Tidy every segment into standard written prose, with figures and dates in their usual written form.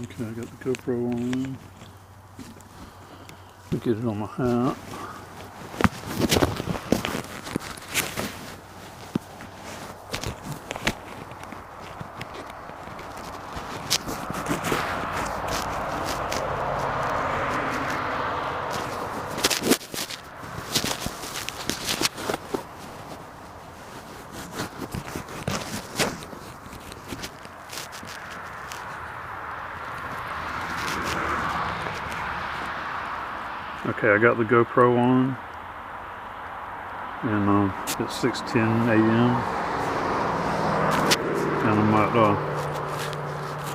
Okay, I got the GoPro on. Get it on my hat. Okay, I got the GoPro on, and it's 6:10 a.m. and I'm at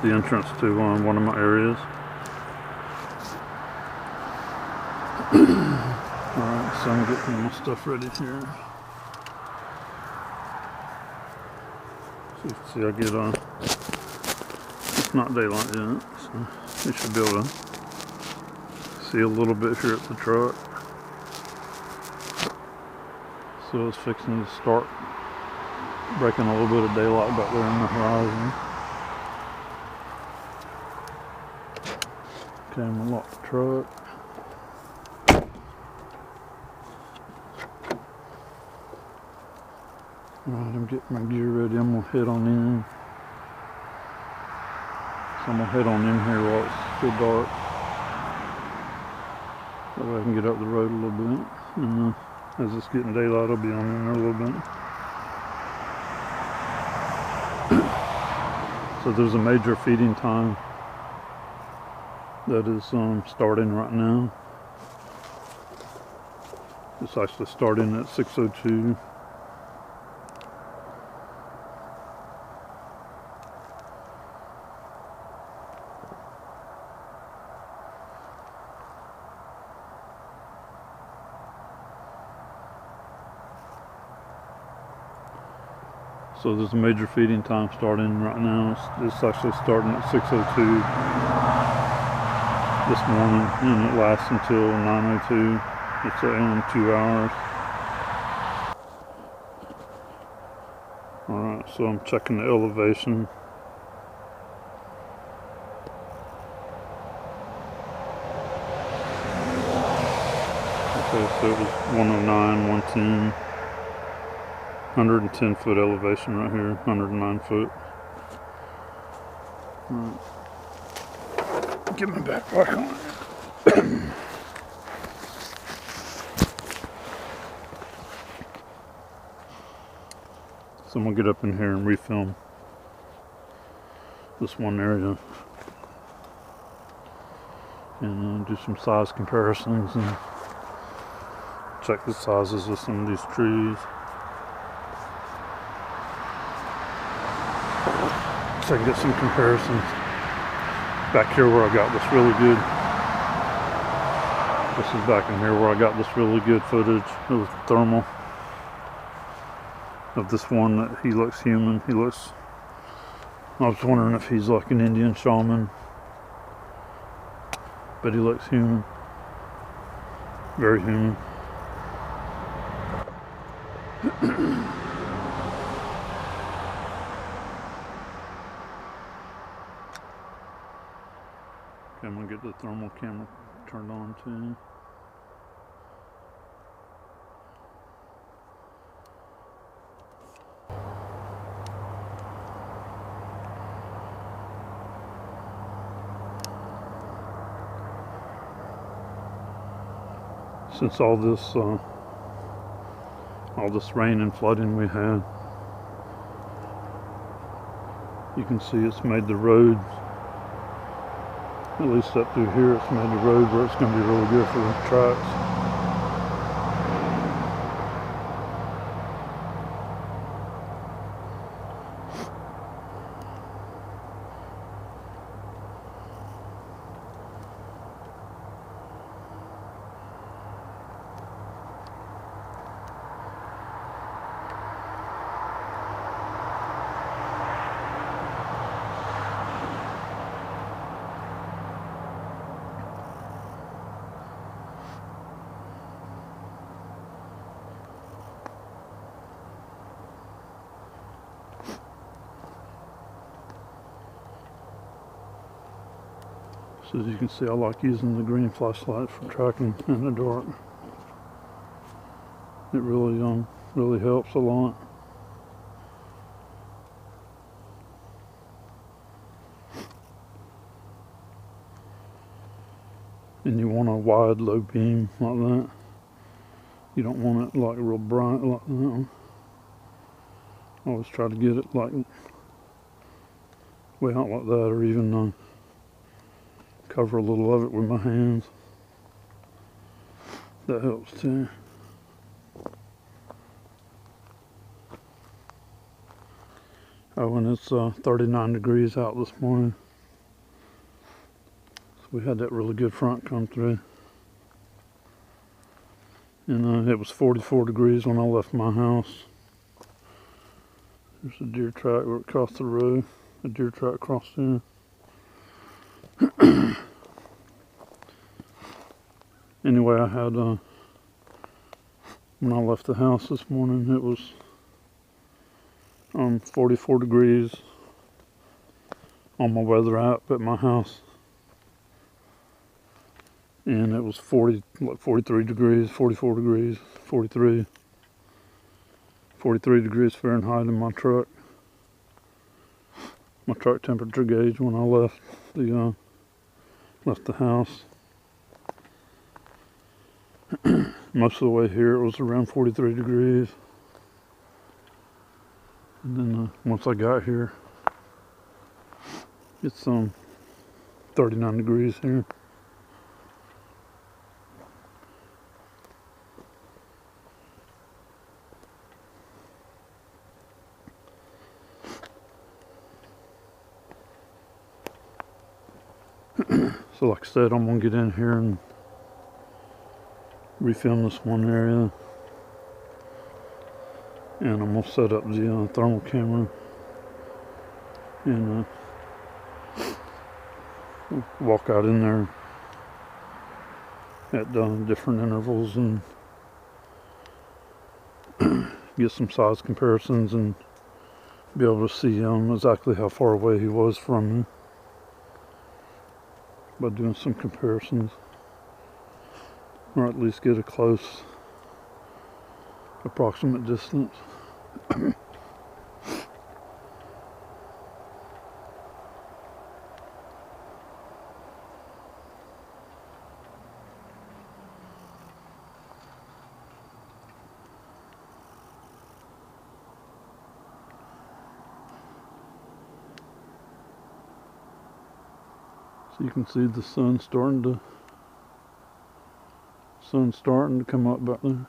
the entrance to one of my areas. Alright, so I'm getting my stuff ready here. So you can see I get it's not daylight yet, so you should be able to see a little bit here at the truck. So it's fixing to start breaking a little bit of daylight back there on the horizon. Okay, I'm gonna lock the truck. Alright, I'm getting my gear ready. I'm gonna head on in. So I'm gonna head on in here while it's still dark. That way I can get up the road a little bit. And as it's getting daylight, I'll be on in there a little bit. So there's a major feeding time that is starting right now. It's actually starting at 6:02. So there's a major feeding time starting right now. It's actually starting at 6:02 this morning, and it lasts until 9:02. It's in 2 hours. Alright, so I'm checking the elevation. Okay, so it was 109, 110. 110 foot elevation right here, 109 foot. Alright. Get my backpack on. So I'm gonna get up in here and refilm this one area and do some size comparisons and check the sizes of some of these trees. So I can get some comparisons. Back here where I got this really good. This is back in here where I got this really good footage. It was thermal. Of this one that he looks human. I was wondering if he's like an Indian shaman. But he looks human. Very human. Okay, I'm gonna get the thermal camera turned on too. Since all this rain and flooding we had, you can see it's made the road, at least up through here, it's made the road where it's going to be really good for the tracks. So as you can see, I like using the green flashlight for tracking in the dark. It really helps a lot. And you want a wide, low beam like that. You don't want it like real bright like that. I always try to get it like way out like that, or even cover a little of it with my hands. That helps too. Oh, and it's 39 degrees out this morning. So we had that really good front come through. And it was 44 degrees when I left my house. There's a deer track across the road. A deer track across there. Anyway, I had, when I left the house this morning, it was 44 degrees on my weather app at my house. And it was 43 degrees, 44 degrees, 43 degrees Fahrenheit in my truck. My truck temperature gauge when I left the house. Most of the way here it was around 43 degrees. And then once I got here, it's 39 degrees here. So like I said, I'm gonna get in here and refilm this one area, and I'm gonna set up the thermal camera and walk out in there at different intervals and get some size comparisons and be able to see exactly how far away he was from me by doing some comparisons, or at least get a close approximate distance. So you can see the sun starting to come up back there.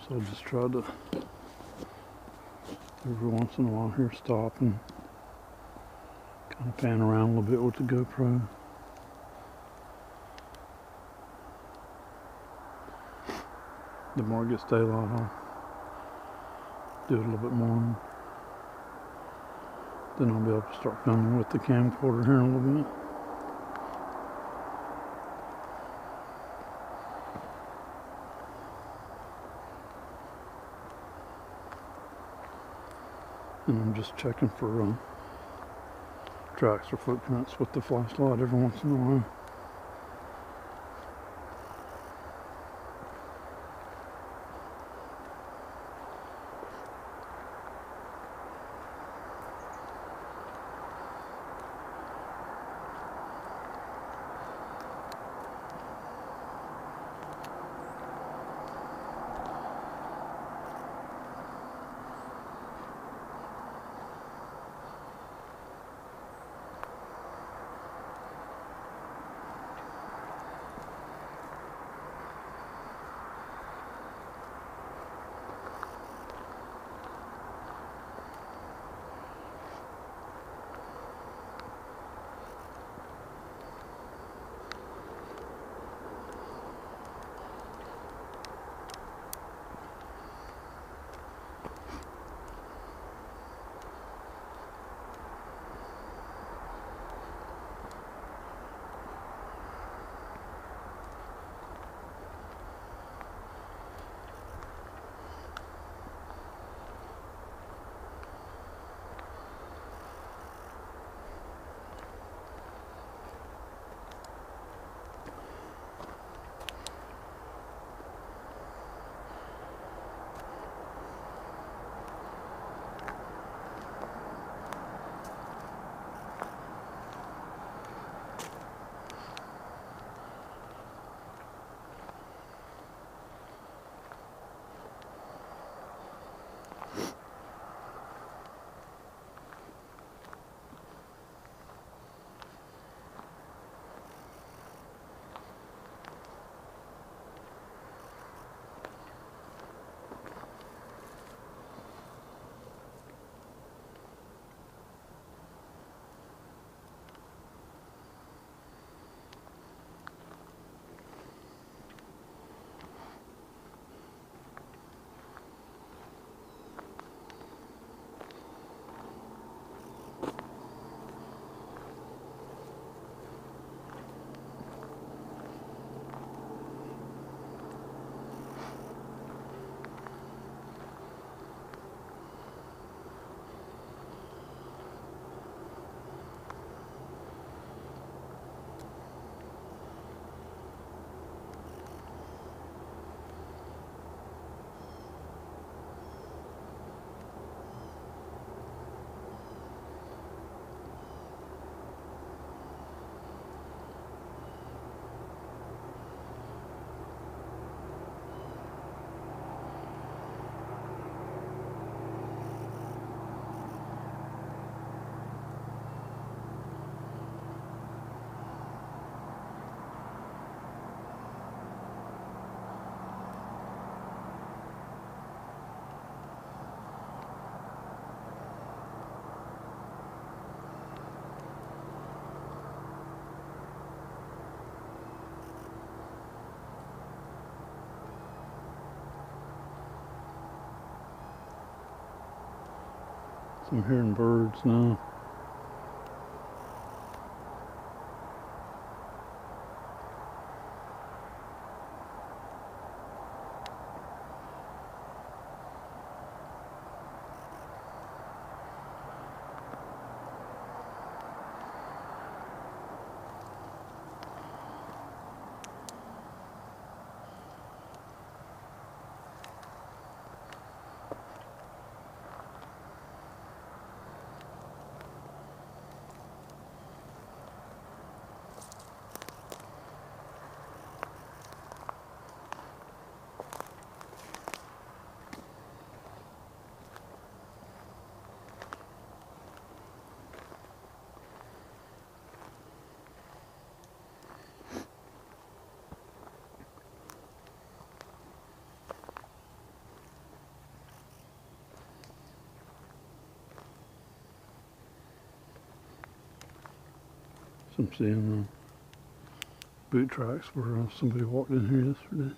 So I just try to every once in a while here stop and kind of pan around a little bit with the GoPro. The more it gets daylight, I'll do it a little bit more. Then I'll be able to start filming with the camcorder here in a little bit. And I'm just checking for tracks or footprints with the flashlight every once in a while. So I'm hearing birds now. So I'm seeing boot tracks where somebody walked in here yesterday.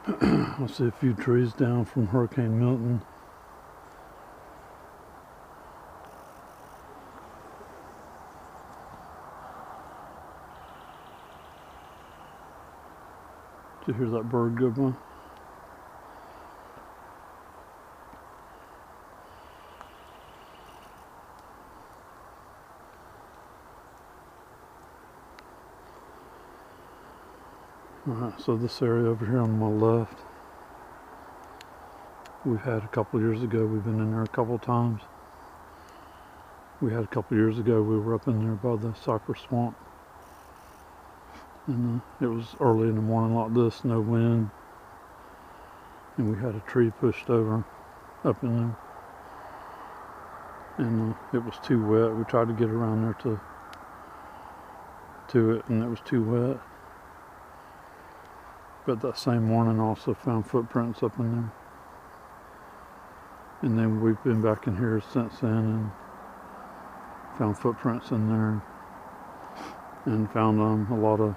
I see a few trees down from Hurricane Milton. Did you hear that bird go by? Alright, so this area over here on my left, we've had a couple years ago, we've been in there a couple times. We had a couple years ago, we were up in there by the cypress swamp. And it was early in the morning like this, no wind. And we had a tree pushed over up in there. And it was too wet. We tried to get around there to it, and it was too wet. But that same morning I also found footprints up in there. And then we've been back in here since then and found footprints in there. And found a lot of,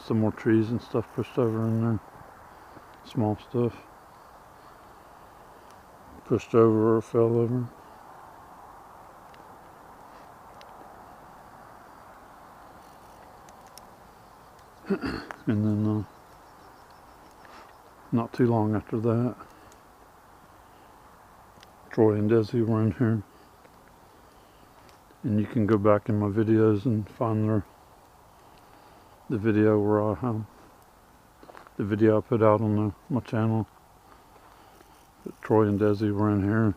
some more trees and stuff pushed over in there. Small stuff. Pushed over or fell over. And then not too long after that, Troy and Desi were in here. And you can go back in my videos and find the video where the video I put out on my channel. But Troy and Desi were in here,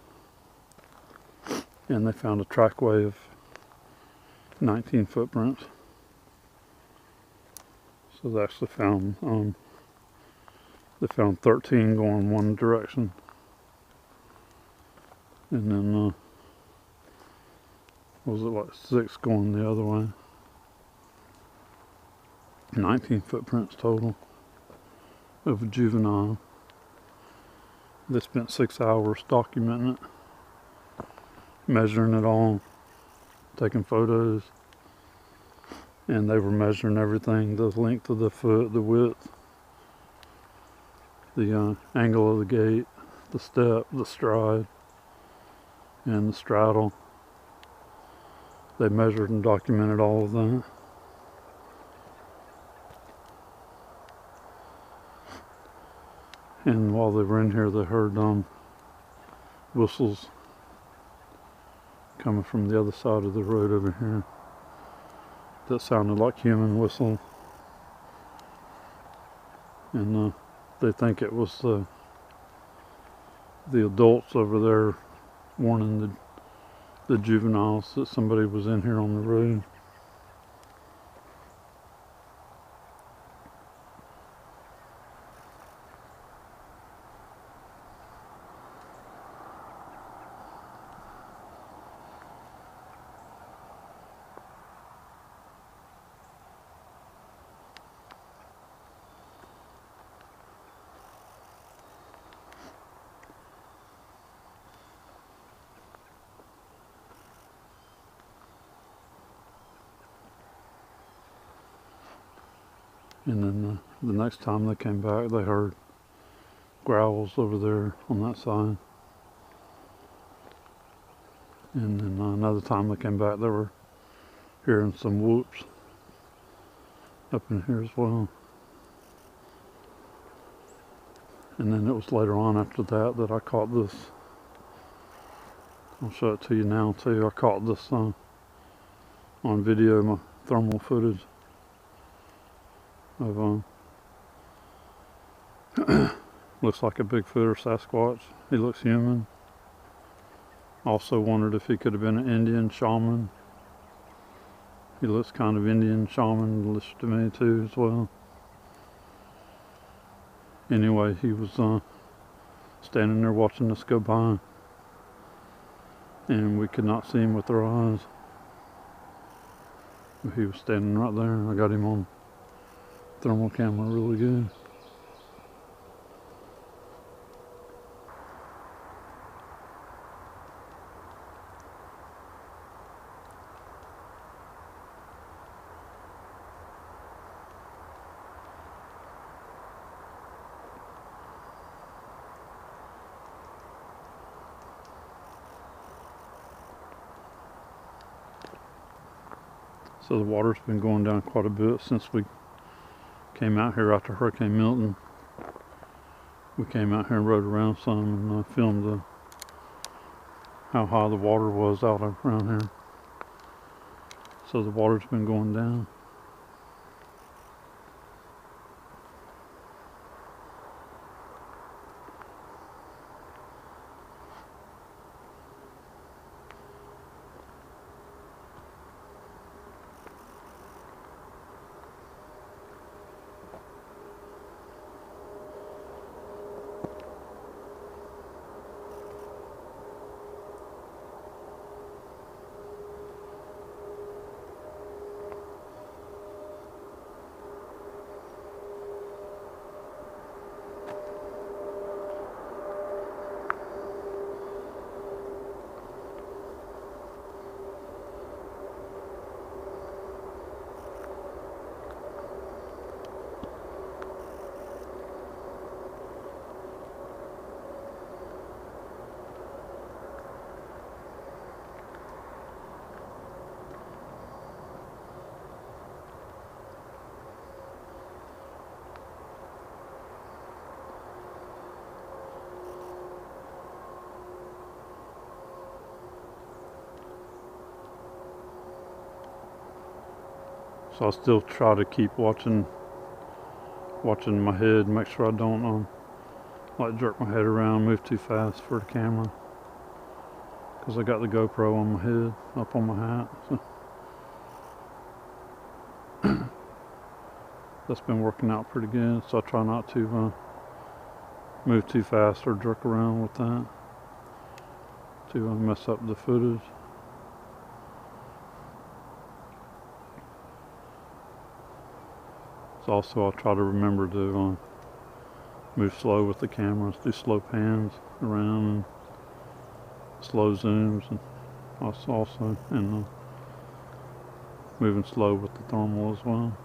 and they found a trackway of 19 footprints. So they actually found 13 going one direction, and then was it like 6 going the other way? 19 footprints total of a juvenile. They spent 6 hours documenting it, measuring it all, taking photos, and they were measuring everything: the length of the foot, the width, the angle of the gait, the step, the stride, and the straddle. They measured and documented all of that. And while they were in here, they heard whistles coming from the other side of the road over here. That sounded like human whistle. And they think it was the adults over there warning the juveniles that somebody was in here on the road. And then the next time they came back, they heard growls over there on that side. And then another time they came back, they were hearing some whoops up in here as well. And then it was later on after that I caught this. I'll show it to you now too. I caught this on video, my thermal footage of looks like a Bigfoot or Sasquatch. He looks human. Also wondered if he could have been an Indian shaman. He looks kind of Indian shaman-ish to me too as well. Anyway, he was standing there watching us go by, and we could not see him with our eyes. But he was standing right there. I got him on thermal camera really good. So the water's been going down quite a bit since we came out here after Hurricane Milton. We came out here and rode around some and filmed how high the water was out around here. So the water's been going down. So I still try to keep watching my head, make sure I don't like jerk my head around, move too fast for the camera, because I got the GoPro on my head, up on my hat. So that's been working out pretty good. So I try not to move too fast or jerk around with that to mess up the footage. Also, I'll try to remember to move slow with the cameras, do slow pans around and slow zooms, and also moving slow with the thermal as well.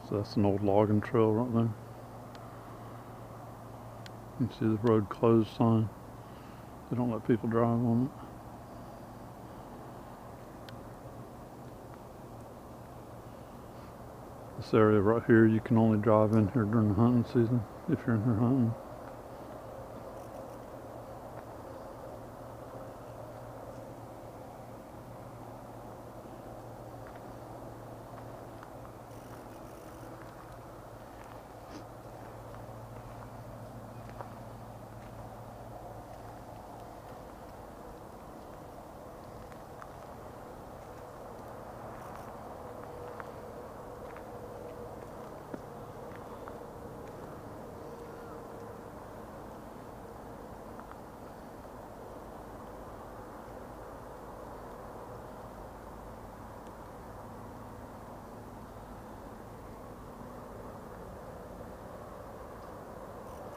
So that's an old logging trail right there. You can see the road closed sign. They don't let people drive on it. This area right here, you can only drive in here during the hunting season if you're in here hunting.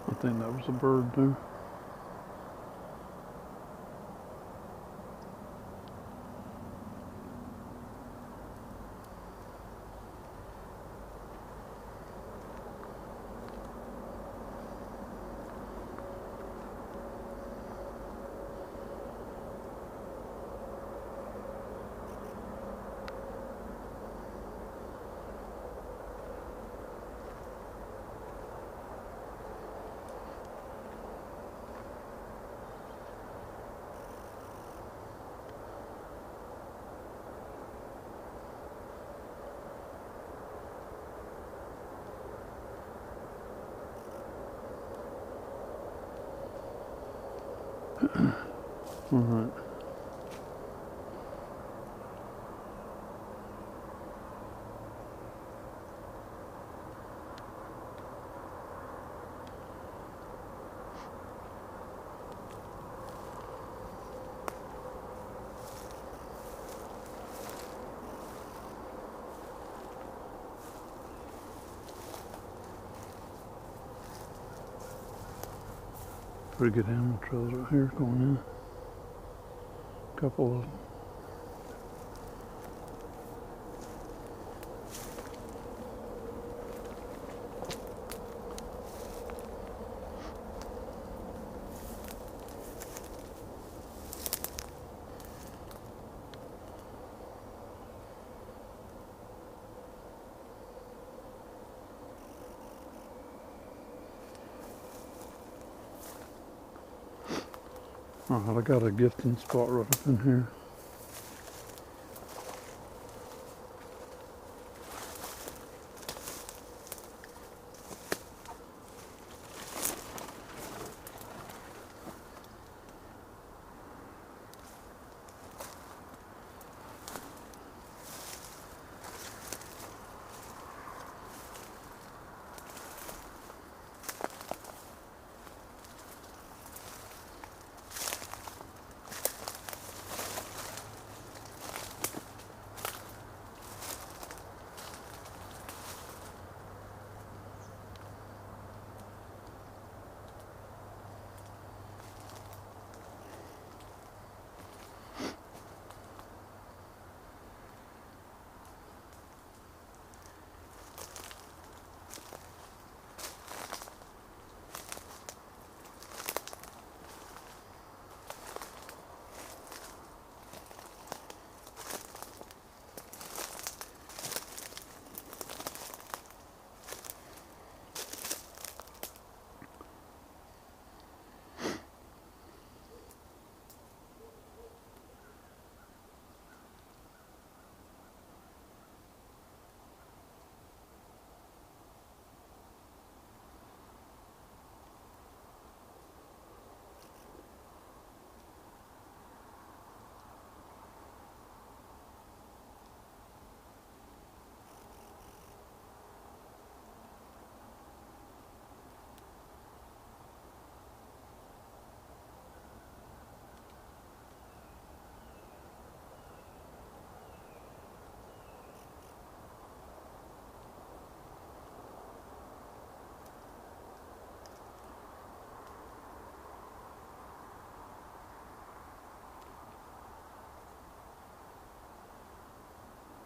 I think that was a bird there. All right. Pretty good animal trails right here going in. Couple of them. Alright, I got a gifting spot right up in here.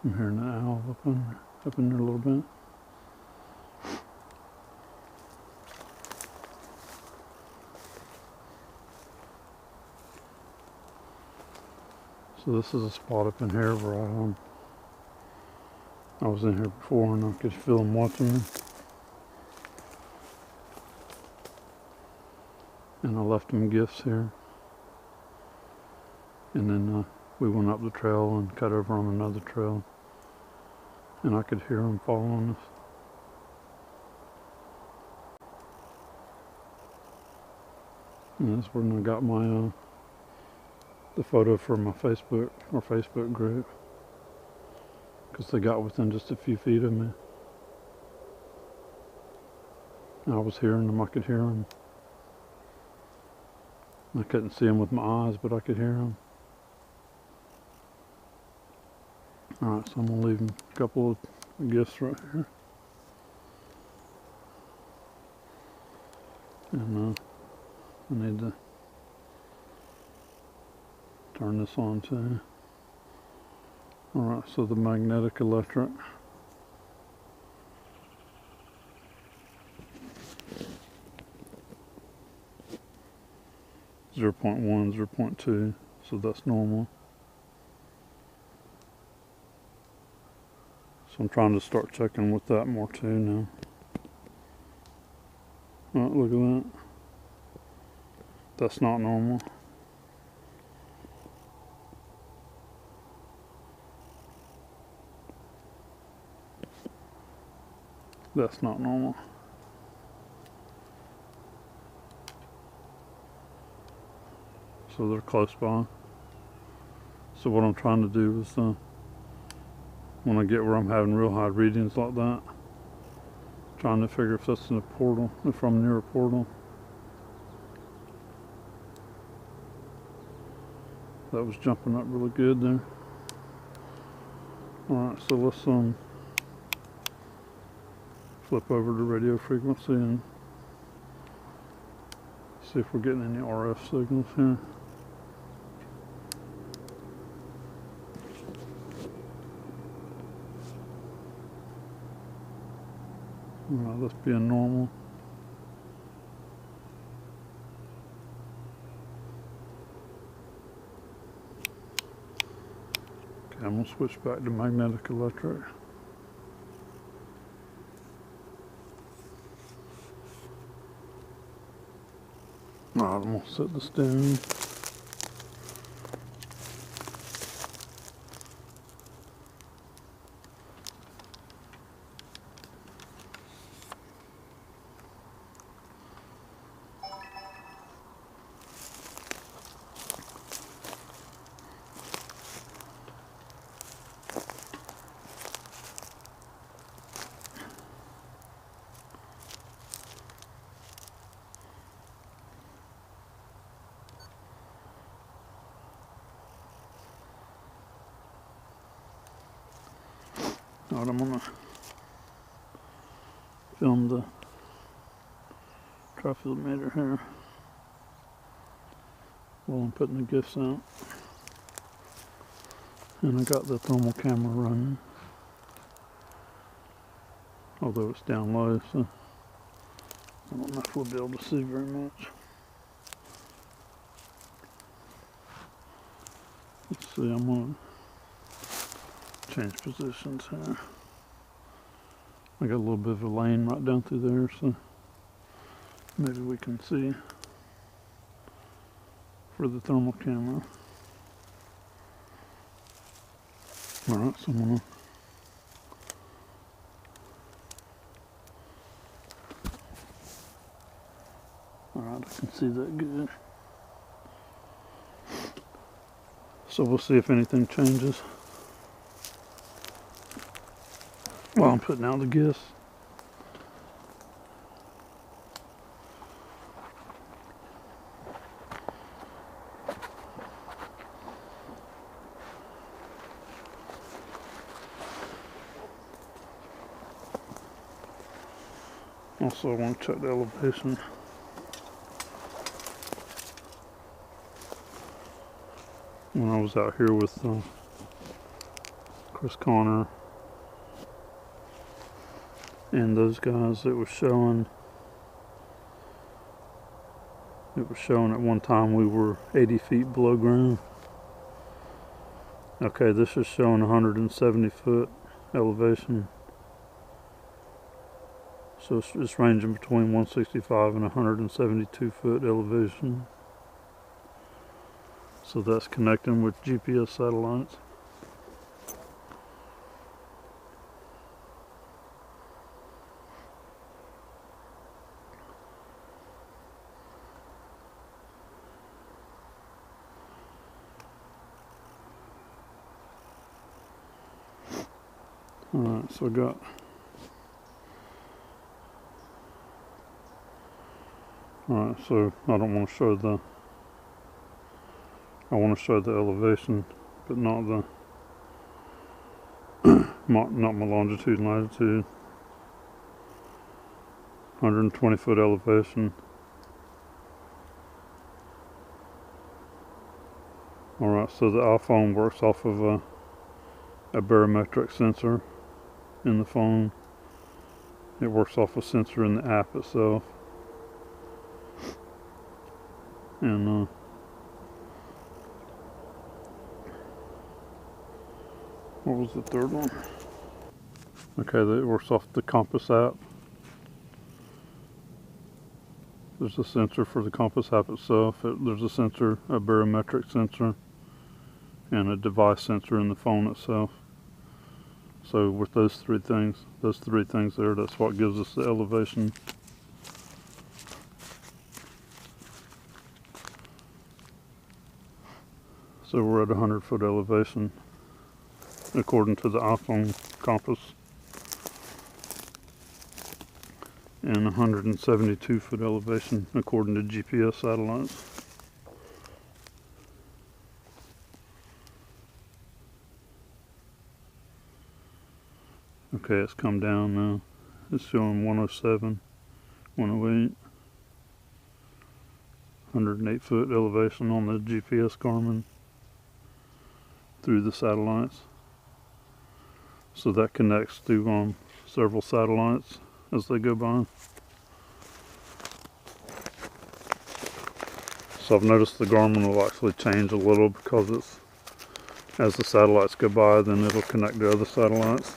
I'm hearing the owl up in there a little bit. So this is a spot up in here where I was in here before and I could feel them watching me. And I left them gifts here. And then we went up the trail and cut over on another trail. And I could hear them following us. And that's when I got my the photo for my Facebook group, because they got within just a few feet of me. I was hearing them. I could hear them. I couldn't see them with my eyes, but I could hear them. Alright, so I'm going to leave them a couple of gifts right here. And I need to turn this on too. Alright, so the magnetic electric. .1, 0.2, so that's normal. So I'm trying to start checking with that more too now. Oh, look at that. That's not normal. That's not normal. So they're close by. So what I'm trying to do is when I get where I'm having real high readings like that, trying to figure if that's in a portal, if I'm near a portal. That was jumping up really good there. Alright, so let's flip over to radio frequency and See if we're getting any RF signals here. Well, that's being normal. Okay, I'm going to switch back to magnetic electric. Alright, I'm going to set the steering. Alright, I'm going to film the TriField Meter here while I'm putting the gifts out. And I got the thermal camera running, although it's down low, so I don't know if we'll be able to see very much. Let's see, I'm going to change positions here. I got a little bit of a lane right down through there, so maybe we can see for the thermal camera. Alright, so I'm gonna alright, I can see that good. So we'll see if anything changes while I'm putting out the gifts. Also, I want to check the elevation. When I was out here with Chris Connor and those guys, it was showing at one time we were 80 feet below ground. Okay, this is showing 170 foot elevation. So it's ranging between 165 and 172 foot elevation. So that's connecting with GPS satellites. Alright, so I got alright, so I don't want to show the I want to show the elevation, but not the not my longitude and latitude. 120 foot elevation. Alright, so the iPhone works off of a barometric sensor in the phone. It works off a sensor in the app itself. And what was the third one? Okay, it works off the compass app. There's a sensor for the compass app itself. There's a sensor, a barometric sensor, and a device sensor in the phone itself. So with those three things there, that's what gives us the elevation. So we're at 100 foot elevation according to the iPhone compass, and 172 foot elevation according to GPS satellites. Okay, it's come down now. It's showing 107, 108. 108 foot elevation on the GPS Garmin through the satellites. So that connects to several satellites as they go by. So I've noticed the Garmin will actually change a little because it's, as the satellites go by, then it'll connect to other satellites.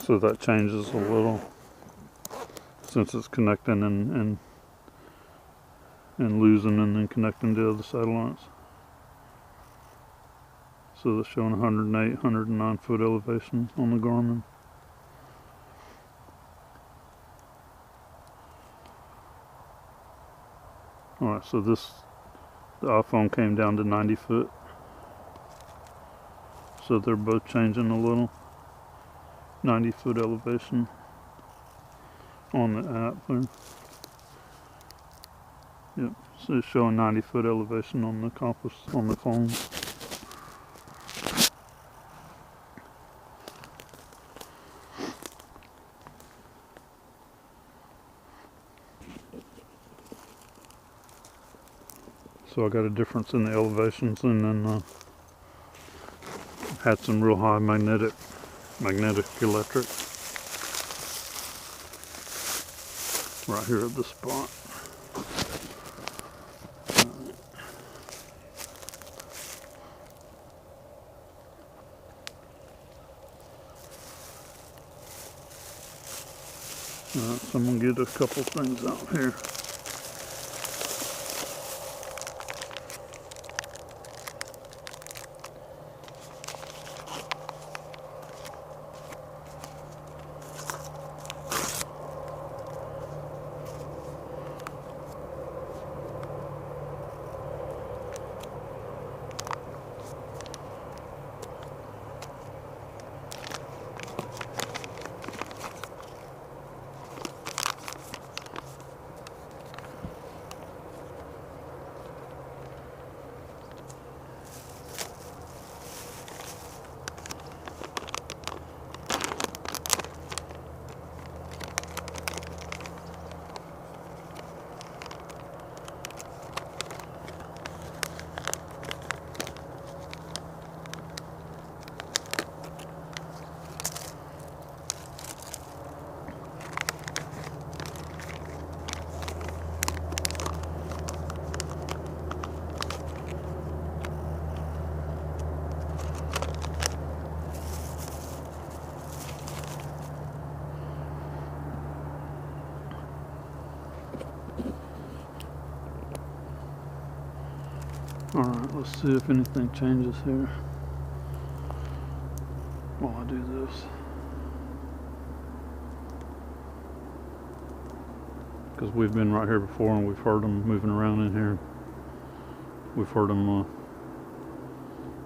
So that changes a little since it's connecting and losing and then connecting to other satellites. So they're showing 108, 109 foot elevation on the Garmin. Alright, so the iPhone came down to 90 foot. So they're both changing a little. 90 foot elevation on the app there. Yep, so it's showing 90 foot elevation on the compass on the phone. So I got a difference in the elevations, and then had some real high magnetic electric right here at this spot. Alright, so I'm going to get a couple things out here. Alright, let's see if anything changes here while I do this. Because we've been right here before and we've heard them moving around in here. We've heard them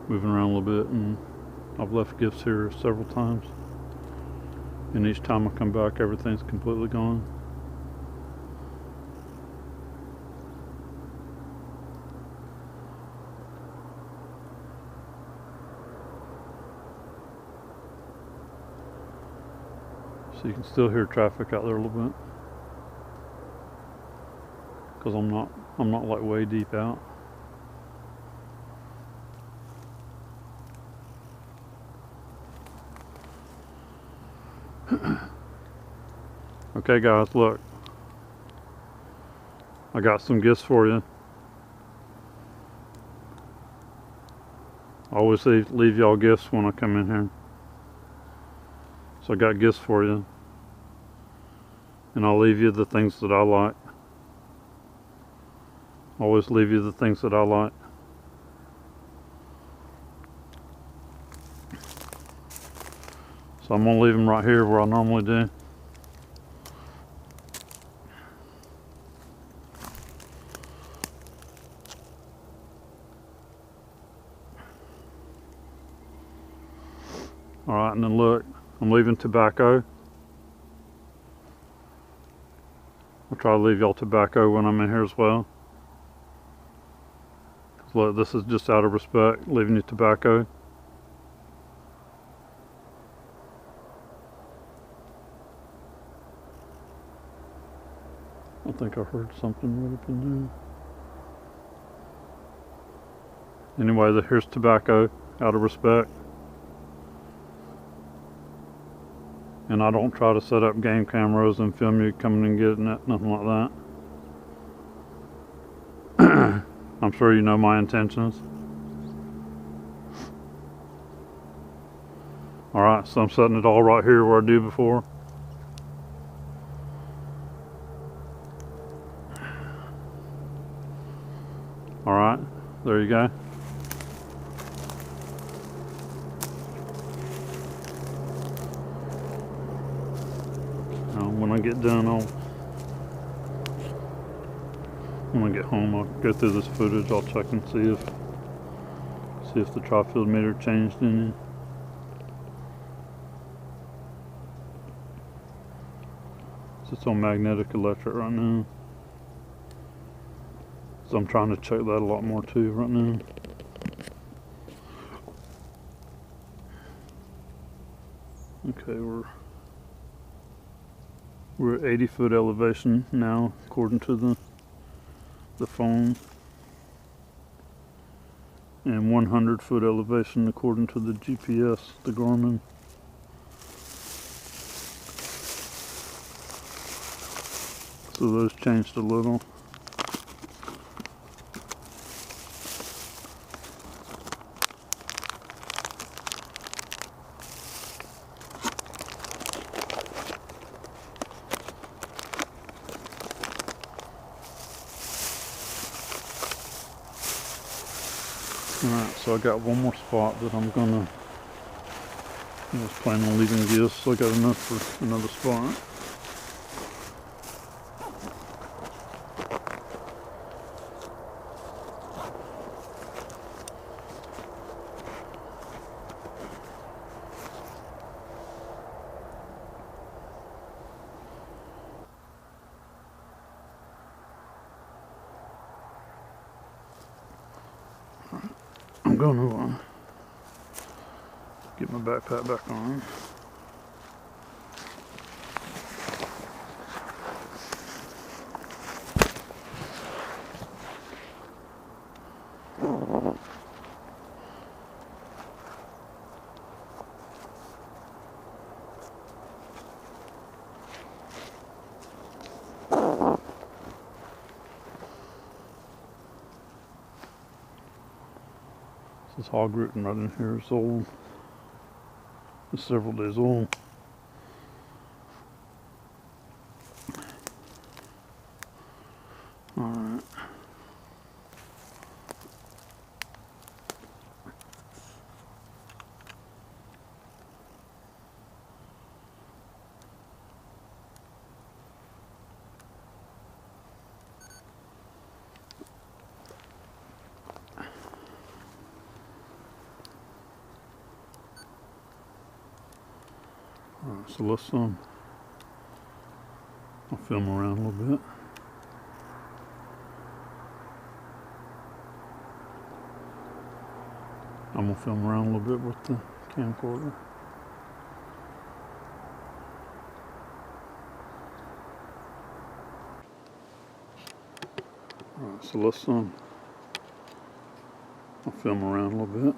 moving around a little bit, and I've left gifts here several times. And each time I come back, everything's completely gone. So you can still hear traffic out there a little bit, because I'm not like way deep out. Okay guys, look, I got some gifts for you. I always leave y'all gifts when I come in here. So I got gifts for you, and I'll leave you the things that I like. Always leave you the things that I like. So I'm gonna leave them right here where I normally do. Alright, and then look, I'm leaving tobacco. I'll try to leave y'all tobacco when I'm in here as well. Look, this is just out of respect, leaving you tobacco. think I heard something right up in there. Anyway, here's tobacco, out of respect. And I don't try to set up game cameras and film you coming and getting it, nothing like that. I'm sure you know my intentions. Alright, so I'm setting it all right here where I did before. Alright, there you go. When I get done, when I get home, I'll go through this footage. I'll check and see if the TriField meter changed any. It's on magnetic electric right now, so I'm trying to check that a lot more too right now. Okay, we're at 80-foot elevation now, according to the phone, and 100-foot elevation according to the GPS, the Garmin. So those changed a little. Alright, so I got one more spot that I'm gonna, I was planning on leaving this, so I got enough for another spot. I'm gonna get my backpack back on. This hog rooting right in here is old. It's several days old. Alright. Alright, so let's I'll film around a little bit. I'm gonna film around a little bit with the camcorder. Alright, so let's I'll film around a little bit.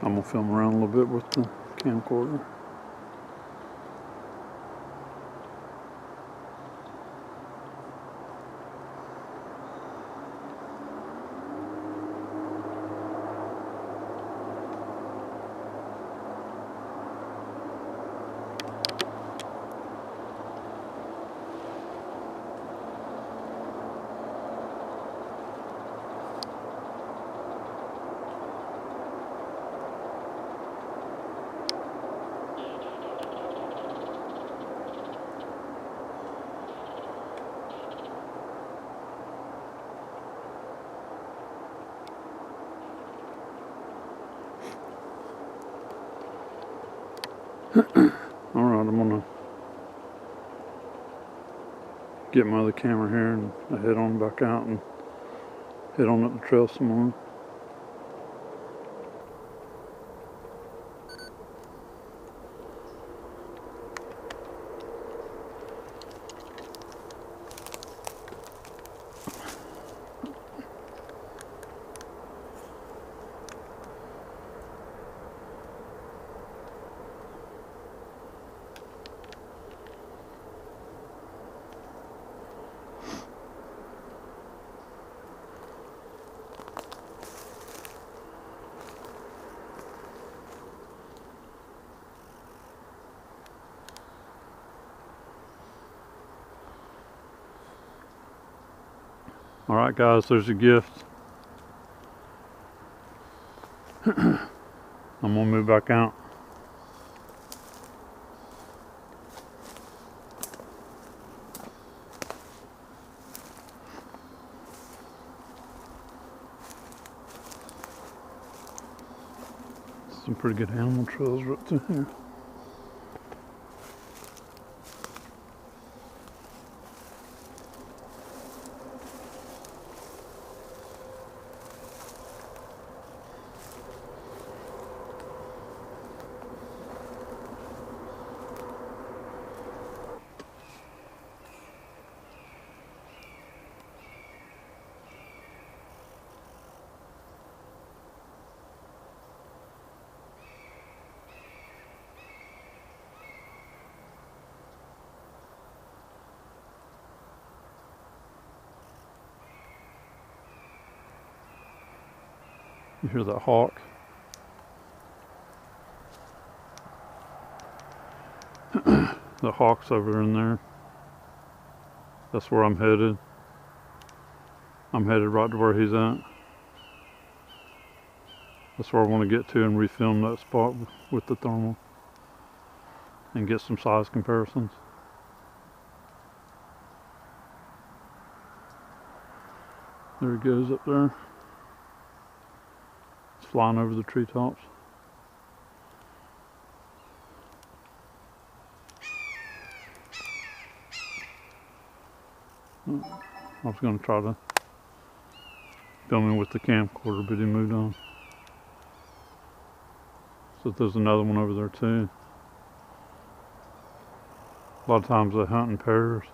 I'm gonna film around a little bit with the camcorder. Alright, I'm gonna get my other camera here and I head on back out and head on up the trail some more. Alright guys, there's your gift. I'm gonna move back out. Some pretty good animal trails right through here. You hear that hawk? The hawk's over in there. That's where I'm headed. I'm headed right to where he's at. That's where I want to get to and refilm that spot with the thermal and get some size comparisons. There he goes up there. It's flying over the treetops. I was going to try to film him with the camcorder, but he moved on. So there's another one over there too. A lot of times they hunt in pairs.